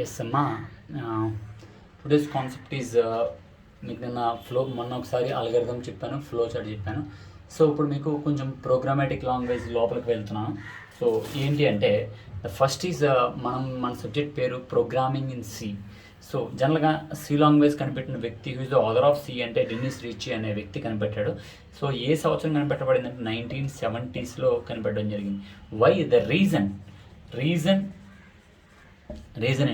Yes అమ్మా. Today's concept is మీకు నిన్న మొన్న ఒకసారి అల్గరిథం చెప్పాను, ఫ్లో చార్ట్ చెప్పాను. సో ఇప్పుడు మీకు కొంచెం ప్రోగ్రామాటిక్ లాంగ్వేజ్ లోపలికి వెళ్తున్నాను. సో ఏంటి అంటే ఫస్ట్ ఈజ్ మన సబ్జెక్ట్ పేరు ప్రోగ్రామింగ్ ఇన్ సి. సో జనరల్గా సి లాంగ్వేజ్ కనిపెట్టిన వ్యక్తి who is the author of C అంటే డెన్నిస్ రిచీ అనే వ్యక్తి కనిపెట్టాడు. సో ఏ సంవత్సరం కనిపెట్టబడిందంటే 1970s కనిపెట్టడం జరిగింది. వై ద రీజన్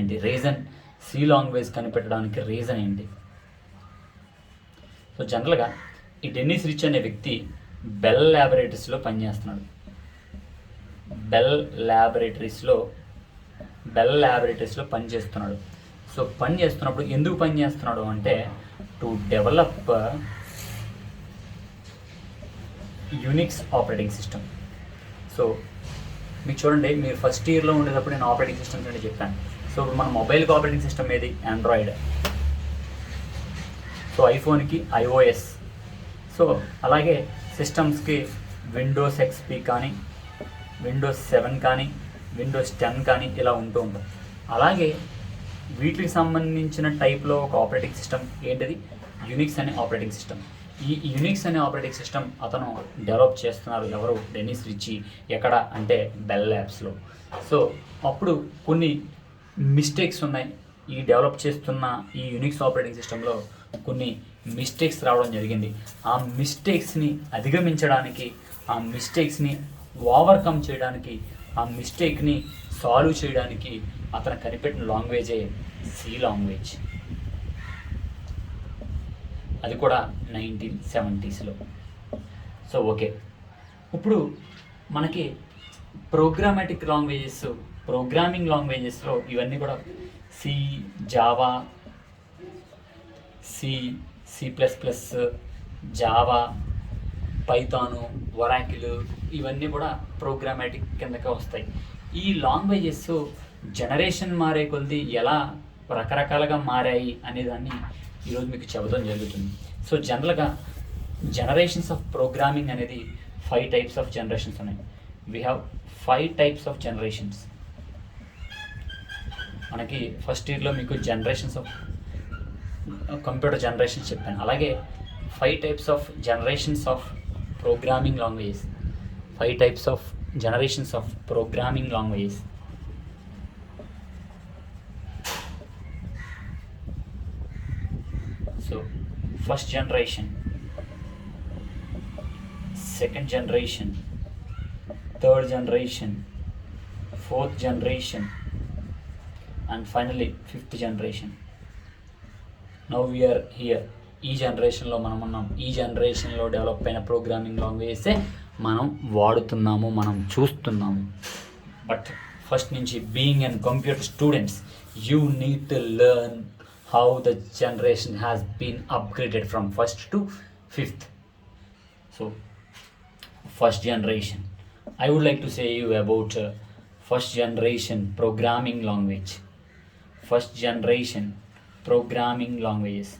ఏంటి? రీజన్ సి లాంగ్వేజ్ కనిపెట్టడానికి రీజన్ ఏంటి? సో జనరల్గా ఈ డెన్నిస్ రిచ్ అనే వ్యక్తి బెల్ ల్యాబొరేటరీస్లో పనిచేస్తున్నాడు. బెల్ ల్యాబొరేటరీస్లో పనిచేస్తున్నాడు. సో పని చేస్తున్నప్పుడు ఎందుకు పని చేస్తున్నాడు అంటే to develop Unix operating system. So మీకు చూడండి, మీరు ఫస్ట్ ఇయర్లో ఉండేటప్పుడు నేను ఆపరేటింగ్ సిస్టమ్స్ అంటే చెప్పాను. సో ఇప్పుడు మన మొబైల్కి ఆపరేటింగ్ సిస్టమ్ ఏది? ఆండ్రాయిడ్. సో ఐఫోన్కి iOS. సో అలాగే సిస్టమ్స్కి విండోస్ ఎక్స్పీ కానీ, విండోస్ 7 కానీ, విండోస్ 10 కానీ ఇలా ఉంటూ ఉంటాం. అలాగే వీటికి సంబంధించిన టైప్లో ఒక ఆపరేటింగ్ సిస్టమ్ ఏంటిది? యూనిక్స్ అనే ఆపరేటింగ్ సిస్టమ్. ఈ యూనిక్స్ అనే ఆపరేటింగ్ సిస్టమ్ అతను డెవలప్ చేస్తున్నారు. ఎవరు? Dennis Richie. ఎక్కడ అంటే బెల్ ల్యాబ్స్లో. సో అప్పుడు కొన్ని మిస్టేక్స్ ఉన్నాయి. ఈ డెవలప్ చేస్తున్న ఈ యూనిక్స్ ఆపరేటింగ్ సిస్టంలో కొన్ని మిస్టేక్స్ రావడం జరిగింది. ఆ మిస్టేక్స్ని అధిగమించడానికి, ఆ మిస్టేక్స్ని ఓవర్కమ్ చేయడానికి, ఆ మిస్టేక్ని సాల్వ్ చేయడానికి అతను కనిపెట్టిన లాంగ్వేజే సి లాంగ్వేజ్. అది కూడా 1970s. సో ఓకే, ఇప్పుడు మనకి ప్రోగ్రామింగ్ లాంగ్వేజెస్లో ఇవన్నీ కూడా సి, జావా, సి++, జావా, పైథాను, ఒరాకిల్ ఇవన్నీ కూడా ప్రోగ్రామాటిక్ కిందకే వస్తాయి. ఈ లాంగ్వేజెస్ జనరేషన్ మారే కొద్ది ఎలా రకరకాలుగా మారాయి అనేదాన్ని ఈరోజు మీకు చెప్పడం జరుగుతుంది. సో జనరల్గా జనరేషన్స్ ఆఫ్ ప్రోగ్రామింగ్ అనేది 5 types ఆఫ్ జనరేషన్స్ ఉన్నాయి. We have 5 types of generations. మనకి ఫస్ట్ ఇయర్లో మీకు జనరేషన్స్ ఆఫ్ కంప్యూటర్ జనరేషన్స్ చెప్పాను. అలాగే 5 types of generations of programming languages. 5 types of generations of programming languages. So first generation, second generation, third generation, fourth generation, and finally 5th generation. Now we are here. ఈ జనరేషన్లో మనం ఉన్నాం. ఈ జనరేషన్లో develop అయిన programming లాంగ్వేజెసే మనం వాడుతున్నాము, మనం చూస్తున్నాము. బట్ ఫస్ట్ నుంచి being and computer students, you need to learn how the generation has been upgraded from 1st to 5th. So first generation, I would like to say you about first generation programming language. First generation programming languages.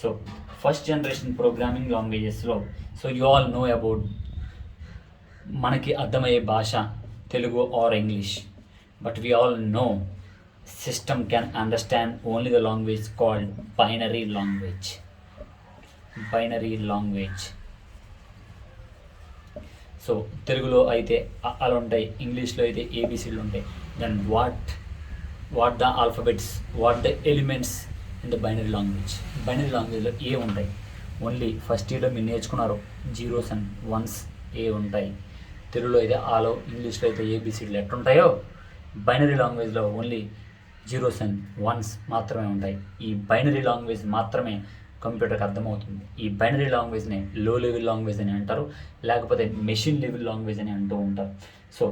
So first generation programming languages లో so you all know about మనకి అర్థమయ్యే భాష Telugu or English. But we all know system can understand only the language called binary language. So తెలుగులో అయితే అలా ఉంటాయి, ఇంగ్లీష్లో అయితే ఏబిసిడ్లు ఉంటాయి. Then what the alphabets, what the elements in the binary language. Binary లాంగ్వేజ్లో ఏ ఉంటాయి? ఓన్లీ ఫస్ట్ ఇయర్లో మీరు నేర్చుకున్నారు, 0s and 1s ఏ ఉంటాయి. తెలుగులో అయితే ఆలో, ఇంగ్లీష్లో అయితే ఏబిసిడ్లు ఎట్లుంటాయో బైనరీ లాంగ్వేజ్లో ఓన్లీ 0s and 1s మాత్రమే ఉంటాయి. ఈ బైనరీ లాంగ్వేజ్ మాత్రమే కంప్యూటర్కి అర్థమవుతుంది. ఈ బైనరీ లాంగ్వేజ్ని లో లెవెల్ లాంగ్వేజ్ అని అంటారు, లేకపోతే మెషిన్ లెవెల్ లాంగ్వేజ్ అని అంటూ ఉంటారు. సో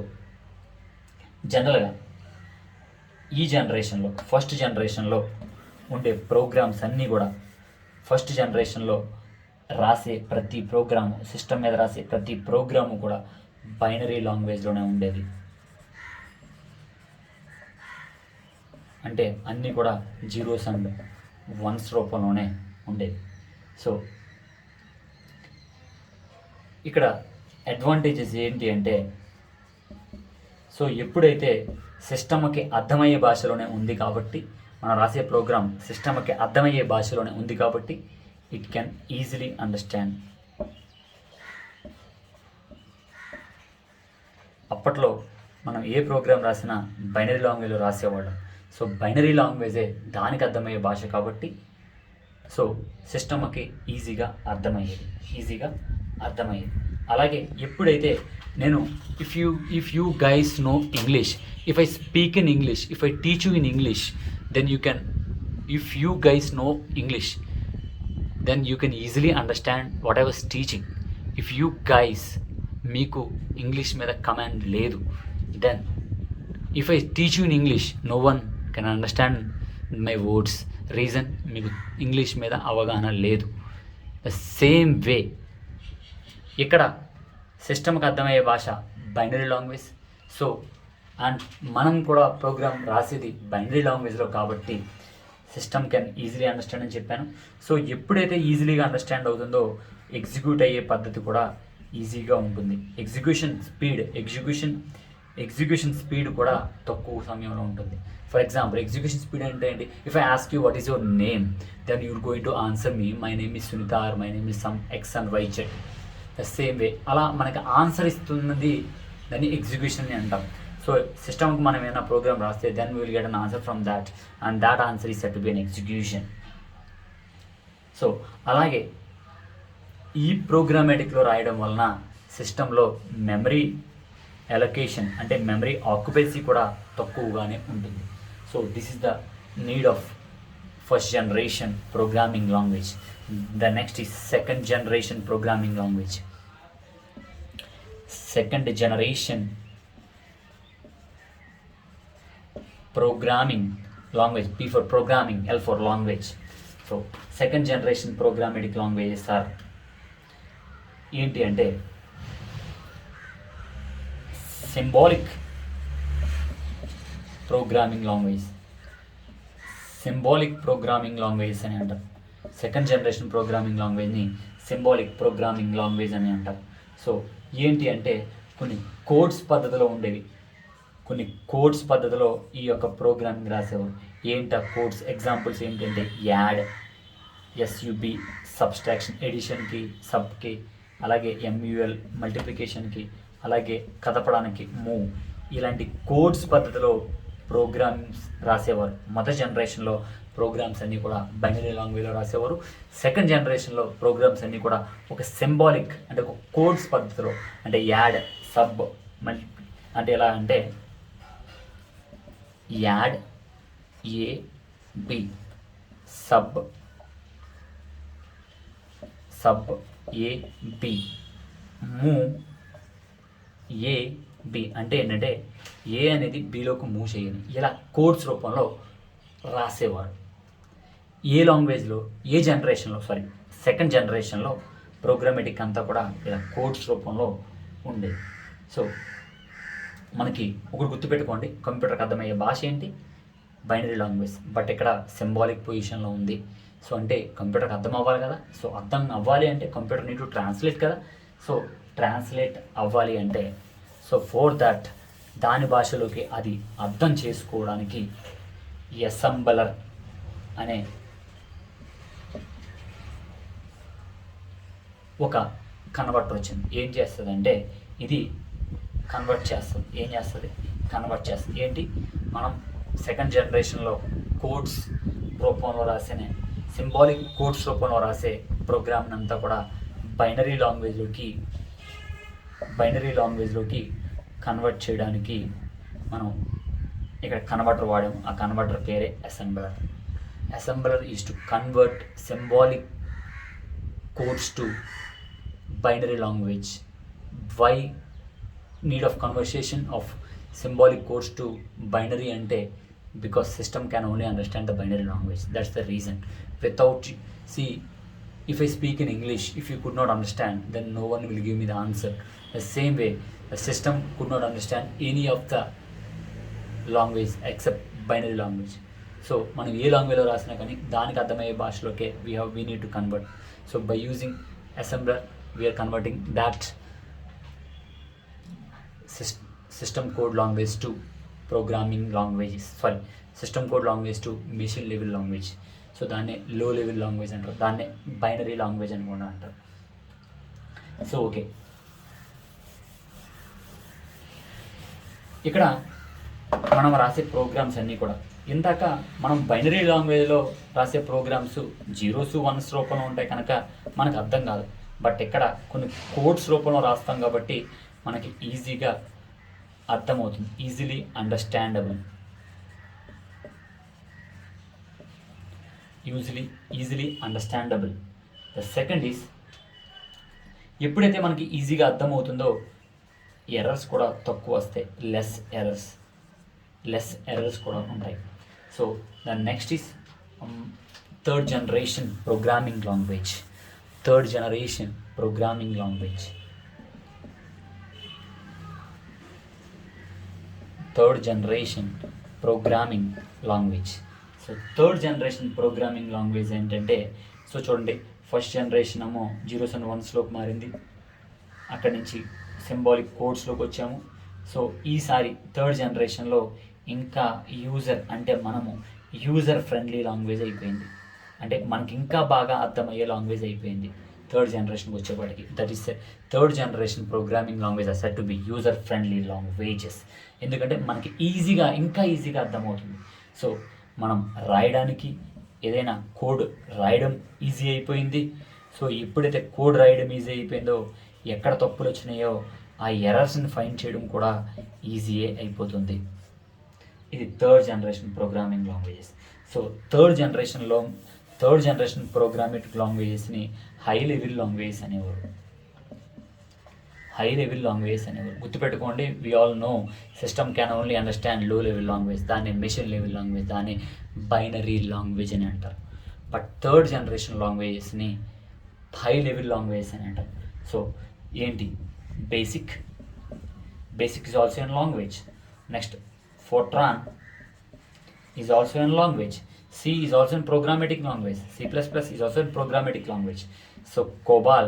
జనరల్గా ఈ జనరేషన్లో, ఫస్ట్ జనరేషన్లో ఉండే ప్రోగ్రామ్స్ అన్నీ కూడా, ఫస్ట్ జనరేషన్లో రాసే ప్రతి ప్రోగ్రాము, సిస్టమ్ మీద రాసే ప్రతి ప్రోగ్రాము కూడా బైనరీ లాంగ్వేజ్లోనే ఉండేది. అంటే అన్నీ కూడా 0s and 1s రూపంలోనే ఉండేది. సో ఇక్కడ అడ్వాంటేజెస్ ఏంటి అంటే సో ఎప్పుడైతే సిస్టమ్కి అర్థమయ్యే భాషలోనే ఉంది కాబట్టి, మనం రాసే ప్రోగ్రామ్ సిస్టమ్కి అర్థమయ్యే భాషలోనే ఉంది కాబట్టి ఇట్ కెన్ ఈజీలీ అండర్స్టాండ్. అప్పట్లో మనం ఏ ప్రోగ్రామ్ రాసినా బైనరీ లాంగ్వేజ్లో రాసేవాళ్ళం. సో బైనరీ లాంగ్వేజే దానికి అర్థమయ్యే భాష కాబట్టి సో సిస్టమ్కి ఈజీగా అర్థమయ్యేది. అలాగే ఎప్పుడైతే నేను if you guys know English, if I speak in English, if I teach you in English, then you can, if you guys know English, then you can easily understand what I was teaching. If you guys, మీకు English మీద command లేదు, then if I teach you in English, no one can understand my words. Reason, మీకు English మీద అవగాహన లేదు. The same వే ఇక్కడ సిస్టమ్కి అర్థమయ్యే భాష బైనరీ లాంగ్వేజ్. సో అండ్ మనం కూడా ప్రోగ్రామ్ రాసేది బైనరీ లాంగ్వేజ్లో కాబట్టి సిస్టమ్ కెన్ ఈజీలీ అండర్స్టాండ్ అని చెప్పాను. సో ఎప్పుడైతే ఈజీలీగా అండర్స్టాండ్ అవుతుందో ఎగ్జిక్యూట్ అయ్యే పద్ధతి కూడా ఈజీగా ఉంటుంది. ఎగ్జిక్యూషన్ స్పీడ్ కూడా తక్కువ సమయంలో ఉంటుంది. ఫర్ ఎగ్జాంపుల్, ఎగ్జిక్యూషన్ స్పీడ్ అంటే ఏంటి? If I ask you what is your name, then you're going to answer me my name is Sunitha or my name is some X and Y Z. The same way అలా మనకి answer ఇస్తున్నది దాన్ని execution అని అంటాం. So సిస్టమ్కి మనం ఏమైనా program రాస్తే then will get an answer from that and that answer is set to be an execution. So అలాగే ఈ ప్రోగ్రామేటిక్లో రాయడం వలన సిస్టంలో మెమరీ అలొకేషన్ అంటే మెమరీ ఆక్యుపెన్సీ కూడా తక్కువగానే ఉంటుంది. So this is the need of first generation programming language. The next is second generation programming language. Second generation programming language, P for programming, L for language. So second generation programmatic languages are ఏంటి అంటే symbolic programming languages అని అంటారు. Second generation programming లాంగ్వేజ్ని symbolic programming language అని అంటారు. So ఏంటి అంటే కొన్ని కోడ్స్ పద్ధతిలో ఈ యొక్క ప్రోగ్రామింగ్ రాసేవారు. ఏంటి ఆ కోడ్స్? ఎగ్జాంపుల్స్ ఏంటంటే యాడ్, ఎస్యుబి సబ్స్ట్రాక్షన్, ఎడిషన్కి, సబ్కి, అలాగే ఎంయుఎల్ మల్టిప్లికేషన్కి, అలాగే కదపడానికి మూవ్, ఇలాంటి కోడ్స్ పద్ధతిలో ప్రోగ్రామ్స్ రాసేవారు. మొదటి జనరేషన్లో ప్రోగ్రామ్స్ అన్నీ కూడా బైనరీ లాంగ్వేజ్లో రాసేవారు. సెకండ్ జనరేషన్లో ప్రోగ్రామ్స్ అన్నీ కూడా ఒక సింబాలిక్ అంటే ఒక కోడ్స్ పద్ధతిలో, అంటే యాడ్, సబ్, అంటే ఎలా అంటే add A B, sub A B, move A B అంటే ఏంటంటే ఏ అనేది బిలోకి మూవ్ చేయని, ఇలా కోడ్స్ రూపంలో రాసేవారు. ఏ లాంగ్వేజ్లో సెకండ్ జనరేషన్లో ప్రోగ్రామేటిక్ అంతా కూడా ఇలా కోడ్స్ రూపంలో ఉండేది. సో మనకి ఒకటి గుర్తుపెట్టుకోండి, కంప్యూటర్కి అర్థమయ్యే భాష ఏంటి? Binary language. బట్ ఇక్కడ సింబాలిక్ పొజిషన్లో ఉంది. సో అంటే కంప్యూటర్కి అర్థం అవ్వాలి కదా. సో అర్థం అవ్వాలి అంటే కంప్యూటర్ నీడ్ టు ట్రాన్స్లేట్ కదా. సో ట్రాన్స్లేట్ అవ్వాలి అంటే సో ఫోర్ దట్ దాని భాషలోకి అది అర్థం చేసుకోవడానికి అసెంబ్లర్ అనే ఒక కన్వర్టర్ వచ్చింది. ఏం చేస్తుందంటే ఇది కన్వర్ట్ చేస్తుంది. ఏంటి? మనం సెకండ్ జనరేషన్లో కోడ్స్ రూపంలో రాసిన సింబాలిక్ కోడ్స్ రూపంలో రాసే ప్రోగ్రామ్ని అంతా కూడా బైనరీ లాంగ్వేజ్లోకి కన్వర్ట్ చేయడానికి మనం ఇక్కడ కన్వర్టర్ వాడాము. ఆ కన్వర్టర్ పేరే assembler is to convert symbolic codes to binary language. Why need of conversion of symbolic codes to binary ante because system can only understand the binary language. That's the reason. Without, see, if I speak in English, if you could not understand, then no one will give me the answer. The same way the system could not understand any of the language except binary language. So మనం ఏ లాంగ్వేజ్లో రాసినా కానీ దానికి అర్థమయ్యే భాషలోకే we need to convert. So by using assembler we are converting that system code language to programming languages, system code language to machine level language. So దాన్నే లో level language అంటారు, దాన్నే బైనరీ లాంగ్వేజ్ అని కూడా అంటారు. సో ఓకే, ఇక్కడ మనం రాసే ప్రోగ్రామ్స్ అన్నీ కూడా, ఇందాక మనం బైనరీ లాంగ్వేజ్లో రాసే ప్రోగ్రామ్స్ 0s 1s రూపంలో ఉంటాయి కనుక మనకు అర్థం కాదు. బట్ ఇక్కడ కొన్ని కోడ్స్ రూపంలో రాస్తాం కాబట్టి మనకి ఈజీగా అర్థమవుతుంది, easily understandable, easily understandable. The second is, ఎప్పుడైతే మనకి ఈజీగా అర్థమవుతుందో ఎర్రర్స్ కూడా తక్కువ వస్తాయి, లెస్ ఎర్రర్స్ కూడా ఉంటాయి. So the next is third generation programming language. Third generation programming language so third generation programming language ఏంటంటే, సో చూడండి, ఫస్ట్ జనరేషన్ ఏమో 0s and 1sలోకి మారింది, అక్కడి నుంచి సింబాలిక్ కోడ్స్లోకి వచ్చాము. సో ఈసారి థర్డ్ జనరేషన్లో ఇంకా మనము యూజర్ ఫ్రెండ్లీ లాంగ్వేజ్ అయిపోయింది, అంటే మనకి ఇంకా బాగా అర్థమయ్యే లాంగ్వేజ్ అయిపోయింది థర్డ్ జనరేషన్కి వచ్చేప్పటికి. That is third generation programming language are said to be user friendly languages. ఎందుకంటే మనకి ఇంకా ఈజీగా అర్థమవుతుంది. సో మనం రాయడానికి, ఏదైనా కోడ్ రాయడం ఈజీ అయిపోయింది. సో ఎప్పుడైతే కోడ్ రాయడం ఈజీ అయిపోయిందో, ఎక్కడ తప్పులు వచ్చినాయో ఆ ఎర్రర్స్ని ఫైండ్ చేయడం కూడా ఈజీయే అయిపోతుంది. ఇది third generation programming languages. So third generation programming లాంగ్వేజెస్ని హై లెవెల్ లాంగ్వేజెస్ అనేవారు. గుర్తుపెట్టుకోండి, we all know system can only understand low level language, దాన్ని మెషిన్ లెవెల్ లాంగ్వేజ్, దాన్ని బైనరీ లాంగ్వేజ్ అని అంటారు. బట్ థర్డ్ జనరేషన్ లాంగ్వేజెస్ని హై లెవెల్ లాంగ్వేజెస్ అని అంటారు. సో ఏంటి? Basic is also a language. Next, Fortran is also a language. C is also a programmatic language. C++ is also a programmatic language. So COBOL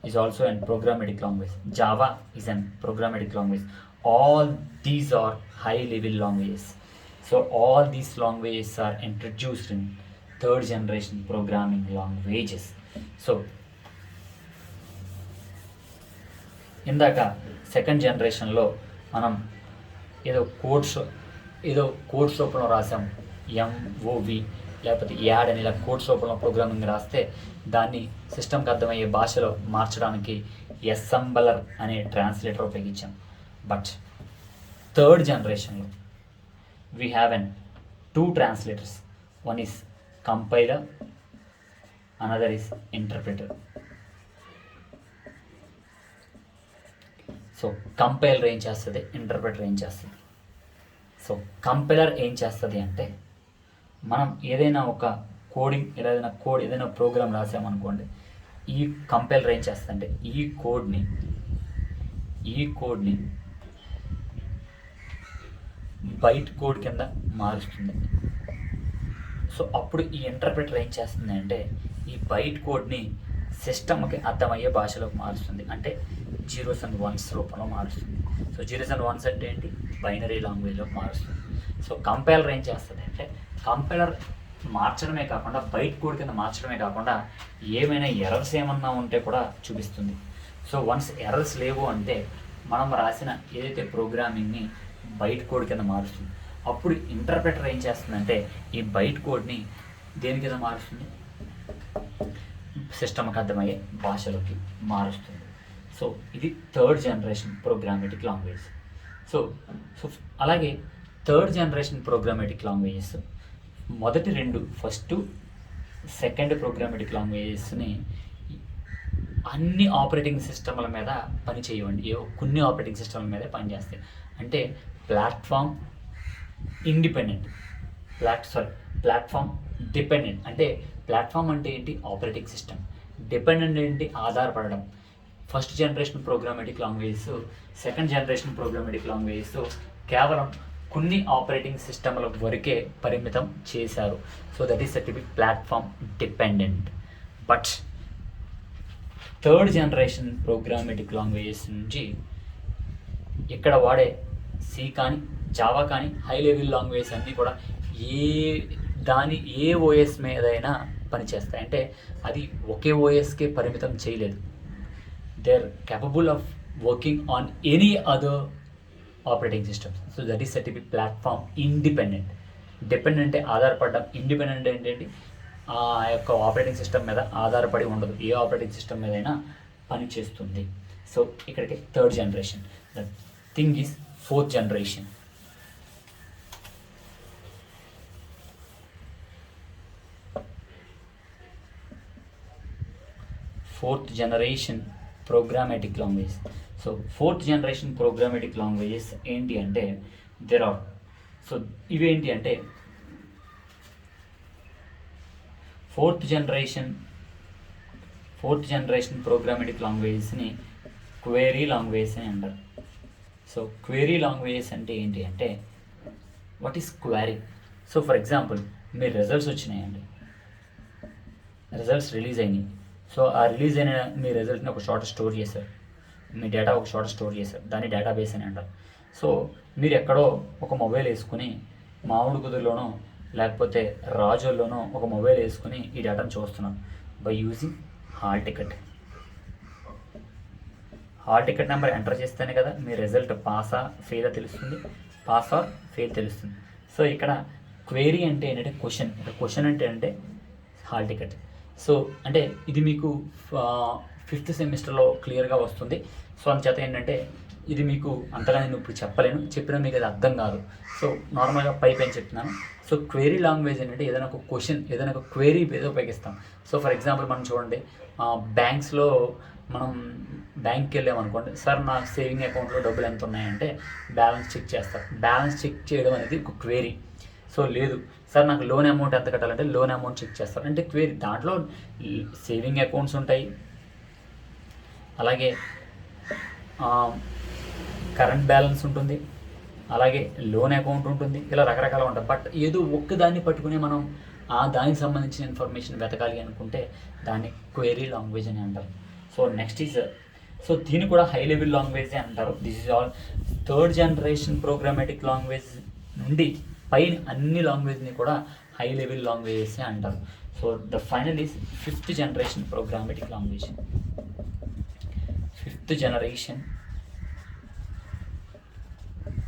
is also a programmatic language. Java is a programmatic language. All these are high level languages. So all these languages are introduced in third generation programming languages. So ఇందాక second జనరేషన్లో మనం ఏదో codes రూపంలో రాసాం, MOV లేకపోతే add అని ఇలా codes రూపంలో ప్రోగ్రామింగ్ రాస్తే దాన్ని సిస్టమ్కి అర్థమయ్యే భాషలో మార్చడానికి అసెంబ్లర్ అనే ట్రాన్స్లేటర్ ఉపయోగించాం. బట్ థర్డ్ జనరేషన్లో we have two translators. One is compiler, another is interpreter. So compiler ఏం చేస్తుంది, ఇంటర్ప్రెటర్ ఏం చేస్తుంది. సో కంపైలర్ ఏం చేస్తుంది అంటే, మనం ఏదైనా ప్రోగ్రామ్ రాసామనుకోండి, ఈ కంపైలర్ ఏం చేస్తుంది అంటే ఈ కోడ్ని బైట్ కోడ్ కింద మారుస్తుంది. సో అప్పుడు ఈ ఇంటర్ప్రెటర్ ఏం చేస్తుంది అంటే ఈ బైట్ కోడ్ని సిస్టమ్కి అర్థమయ్యే భాషలోకి మారుస్తుంది, అంటే 0s and 1s రూపంలో మారుస్తుంది. సో 0s and 1s అంటే ఏంటి? బైనరీ లాంగ్వేజ్లోకి మారుస్తుంది. సో కంపైలర్ ఏం చేస్తుంది అంటే, కంపైలర్ మార్చడమే కాకుండా, బైట్ కోడ్ కింద మార్చడమే కాకుండా, ఏమైనా ఎర్రర్స్ ఏమన్నా ఉంటే కూడా చూపిస్తుంది. సో వన్స్ ఎర్రర్స్ లేవు అంటే మనం రాసిన ఏదైతే ప్రోగ్రామింగ్ని బైట్ కోడ్ కింద మారుస్తుంది. అప్పుడు ఇంటర్ప్రెటర్ ఏం చేస్తుందంటే ఈ బైట్ కోడ్ని దేని కింద మారుస్తుంది? సిస్టమ్కి అర్థమయ్యే భాషలోకి మారుస్తుంది. సో ఇది థర్డ్ జనరేషన్ ప్రోగ్రామేటిక్ లాంగ్వేజ్. సో అలాగే థర్డ్ జనరేషన్ ప్రోగ్రామేటిక్ లాంగ్వేజెస్ మొదటి రెండు, ఫస్ట్ సెకండ్ ప్రోగ్రామేటిక్ లాంగ్వేజెస్ని అన్ని ఆపరేటింగ్ సిస్టమ్ల మీద పని చేయవండి, కొన్ని ఆపరేటింగ్ సిస్టమ్ల మీద పనిచేస్తాయి. అంటే ప్లాట్ఫామ్ డిపెండెంట్. అంటే ప్లాట్ఫామ్ అంటే ఏంటి? Operating system. డిపెండెంట్ ఏంటి? ఆధారపడడం. First generation programmatic languages, second generation programmatic languages కేవలం కొన్ని ఆపరేటింగ్ సిస్టమ్ల వరకే పరిమితం చేశారు. So that is said to be platform dependent. But third generation programmatic languages నుంచి ఇక్కడ వాడే సి కానీ జావా కానీ హై లెవెల్ లాంగ్వేజ్ అన్నీ కూడా ఏ ఓఎస్ మీదైనా పనిచేస్తాయి. అంటే అది ఒకే ఓఎస్కే పరిమితం చేయలేదు. They are capable of working on any other operating systems. So that is set be platform independent. Dependent అంటే ఆధారపడడం, ఇండిపెండెంట్ ఏంటంటే ఆ యొక్క ఆపరేటింగ్ సిస్టమ్ మీద ఆధారపడి ఉండదు, ఏ ఆపరేటింగ్ సిస్టమ్ మీదైనా పనిచేస్తుంది. సో ఇక్కడికి third generation. The thing is fourth generation. Fourth generation programmatic language. So fourth generation programmatic languages ఏంటి అంటే దెర్ ఆర్. సో ఇవేంటి అంటే ఫోర్త్ జనరేషన్ ప్రోగ్రామాటిక్ లాంగ్వేజెస్ని క్వెరీ లాంగ్వేజ్ అని అంటారు. సో క్వెరీ లాంగ్వేజెస్ అంటే ఏంటి అంటే what is query? So for example మీ రిజల్ట్స్ వచ్చినాయండి, రిజల్ట్స్ రిలీజ్ అయినాయి. సో ఆ రిలీజ్ అయిన మీ రిజల్ట్ని ఒక చోట స్టోర్ చేశారు, మీ డేటా ఒక చోట స్టోర్ చేశారు, దాన్ని డేటాబేస్ అని అంటారు. సో మీరు ఎక్కడో ఒక మొబైల్ వేసుకుని మామిడి కుదురులోనో లేకపోతే రాజుల్లోనో ఒక మొబైల్ వేసుకుని ఈ డేటాను చూస్తున్నారు by using hall ticket. Hall ticket number enter చేస్తేనే కదా మీ రిజల్ట్ పాసా ఫెయిల్ తెలుస్తుంది, పాస్ ఆర్ ఫెయిల్ తెలుస్తుంది. సో ఇక్కడ క్వెరీ అంటే ఏంటంటే క్వశ్చన్ అంటే హాల్ టికెట్. సో అంటే ఇది మీకు 5th సెమిస్టర్లో క్లియర్గా వస్తుంది. సో అందుచేత ఏంటంటే ఇది మీకు అంతగా నేను ఇప్పుడు చెప్పలేను, చెప్పినా మీకు అది అర్థం కాదు. సో నార్మల్గా పైన చెప్తున్నాను. సో క్వెరీ లాంగ్వేజ్ ఏంటంటే ఏదైనా ఒక క్వశ్చన్, ఏదైనా ఒక క్వెరీ ఏదో ఉపయోగిస్తాం. సో ఫర్ ఎగ్జాంపుల్ మనం చూడండి, బ్యాంక్స్లో మనం బ్యాంక్కి వెళ్ళామనుకోండి, సార్ నా సేవింగ్ అకౌంట్లో డబ్బులు ఎంత ఉన్నాయంటే బ్యాలెన్స్ చెక్ చేస్తారు. బ్యాలెన్స్ చెక్ చేయడం అనేది ఒక క్వెరీ. సో లేదు సార్ నాకు లోన్ అమౌంట్ ఎంత కట్టాలంటే లోన్ అమౌంట్ చెక్ చేస్తారు, అంటే క్వెరీ. దాంట్లో సేవింగ్ అకౌంట్స్ ఉంటాయి, అలాగే కరెంట్ బ్యాలెన్స్ ఉంటుంది, అలాగే లోన్ అకౌంట్ ఉంటుంది, ఇలా రకరకాలు ఉంటాయి. బట్ ఏదో ఒక్కదాన్ని పట్టుకుని మనం దానికి సంబంధించిన ఇన్ఫర్మేషన్ వెతకాలి అనుకుంటే దాన్ని క్వెరీ లాంగ్వేజ్ అని అంటారు. సో నెక్స్ట్ ఈజ్, సో దీన్ని కూడా హై లెవెల్ లాంగ్వేజ్ అంటారు. This is all third generation programmatic language నుండి పైన అన్ని లాంగ్వేజ్ని కూడా హై లెవెల్ లాంగ్వేజెస్ అంటారు. So the final is 5th generation programmatic language. 5th generation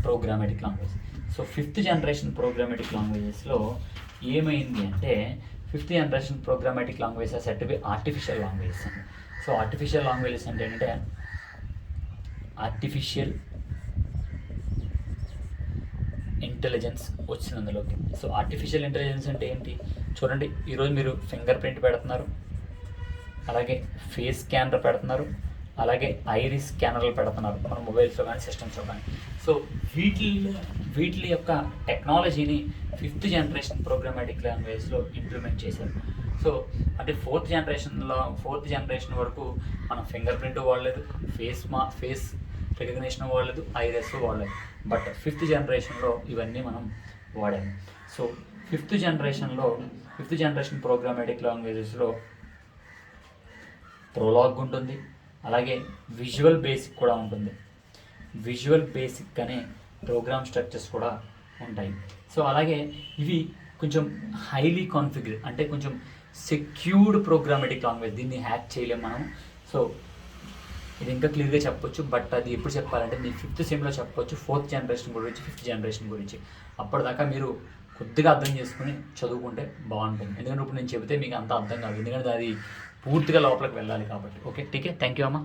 programmatic language. So 5th generation programmatic లాంగ్వేజెస్లో ఏమైంది అంటే 5th generation programmatic language set be artificial languages. So artificial languages అంటే ఏంటంటే ఆర్టిఫిషియల్ ఇంటెలిజెన్స్ వచ్చింది అందులోకి. So artificial intelligence అంటే ఏంటి చూడండి, ఈరోజు మీరు ఫింగర్ ప్రింట్ పెడుతున్నారు, అలాగే ఫేస్ స్కానర్ పెడుతున్నారు, అలాగే ఐరిస్ స్కానర్లు పెడుతున్నారు మన మొబైల్స్లో కానీ సిస్టమ్స్లో కానీ. సో వీటి యొక్క టెక్నాలజీని 5th జనరేషన్ ప్రోగ్రామాటిక్ లాంగ్వేజ్లో ఇంప్లిమెంట్ చేశారు. సో అంటే 4th జనరేషన్ వరకు మనం ఫింగర్ ప్రింట్ వాడలేదు, ఫేస్ రికగ్నిషన్ వాడలేదు, ఐరిస్ వాడలేదు. బట్ 5th జనరేషన్లో ఇవన్నీ మనం వాడాము. సో 5th జనరేషన్ ప్రోగ్రామాటిక్ లాంగ్వేజెస్లో ప్రోలాగ్ ఉంటుంది, అలాగే విజువల్ బేసిక్ కూడా ఉంటుంది. విజువల్ బేసిక్ అనే ప్రోగ్రామ్ స్ట్రక్చర్స్ కూడా ఉంటాయి. సో అలాగే ఇవి కొంచెం హైలీ కాన్ఫిగర్, అంటే కొంచెం సెక్యూర్డ్ ప్రోగ్రామాటిక్ లాంగ్వేజ్, దీన్ని హ్యాక్ చేయలేము మనం. సో ఇది ఇంకా క్లియర్గా చెప్పొచ్చు, బట్ అది ఎప్పుడు చెప్పాలంటే మీ 5th సెమ్లో చెప్పొచ్చు, 4th జనరేషన్ గురించి, 5th జనరేషన్ గురించి. అప్పటిదాకా మీరు కొద్దిగా అర్థం చేసుకుని చదువుకుంటే బాగుంటుంది. ఎందుకంటే ఇప్పుడు నేను చెబితే మీకు అంత అర్థం కాదు, ఎందుకంటే అది పూర్తిగా లోపలికి వెళ్ళాలి కాబట్టి. ఓకే, ఠీకే, థ్యాంక్ యూ అమ్మ.